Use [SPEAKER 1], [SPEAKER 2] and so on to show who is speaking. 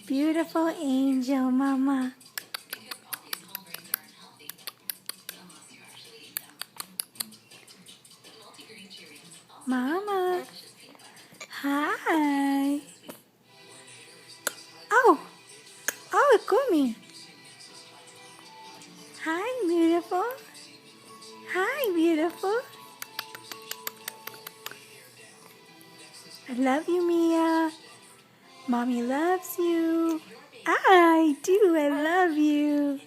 [SPEAKER 1] Beautiful angel, Mama. Mama. Hi. Oh. Oh, Gumi. Hi, beautiful. Hi, beautiful. I love you, Mia. Mommy loves you. I do. I love you.